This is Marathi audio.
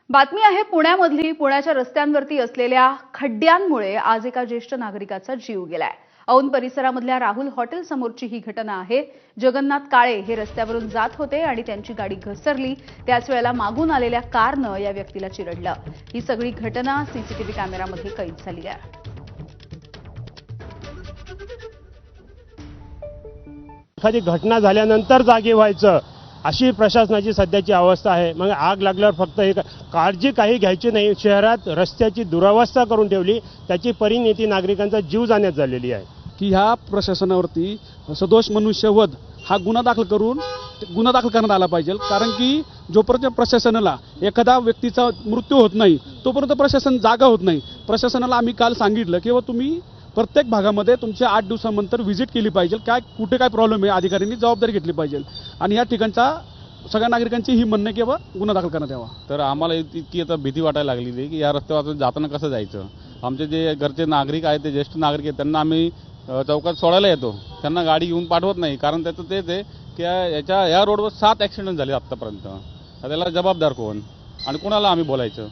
बातमी आहे पुण्यामधली। पुण्याच्या रस्त्यांवरती असलेल्या खड्ड्यांमुळे आज एका ज्येष्ठ नागरिकाचा जीव गेलाय। औंध परिसरामधल्या राहुल हॉटेल समोरची ही घटना आहे। जगन्नाथ काळे हे रस्त्यावरून जात होते आणि त्यांची गाडी घसरली। त्याच वेळेला मागून आलेल्या कारनं या व्यक्तीला चिरडलं। ही सगळी घटना सीसीटीव्ही कॅमेऱ्यामध्ये कैद झाली आहे। एखादी घटना झाल्यानंतर जागे व्हायचं अशी प्रशासनाची सध्याची अवस्था आहे। मग आग लागल्यावर फक्त एक काळजी काही घ्यायची नाही। शहरात रस्त्याची दुरावस्था करून ठेवली, त्याची परिणती नागरिकांचा जीव जाण्यात झालेली आहे की ह्या प्रशासनावरती सदोष मनुष्यवध हा गुन्हा दाखल करण्यात आला पाहिजे। कारण की जोपर्यंत प्रशासनाला एखादा व्यक्तीचा मृत्यू होत नाही तोपर्यंत प्रशासन जागा होत नाही। प्रशासनाला आम्ही काल सांगितलं की तुम्ही प्रत्येक भागामध्ये तुमच्या 8 दिवसानंतर व्हिजिट केली पाहिजे, कुठे काय प्रॉब्लेम आहे अधिकाऱ्यांनी जबाबदारी घेतली पाहिजे आणि या ठिकाणचा सगळ्या नागरिकांची ही म्हणणं की गुन्हा दाखल करण्यात यावा। तर आम्हाला इतकी आता भीती वाटायला लागलेली की या रस्त्यावर जाताना कसं जायचं। आमचे जे घरचे नागरिक आहेत, ते ज्येष्ठ नागरिक आहेत, त्यांना आम्ही चौकात सोडायला येतो, त्यांना गाडी घेऊन पाठवत नाही। कारण त्याचं तेच आहे की या रोडवर 7 ॲक्सिडेंट झाले आत्तापर्यंत। त्याला जबाबदार कोण आणि कोणाला आम्ही बोलायचं।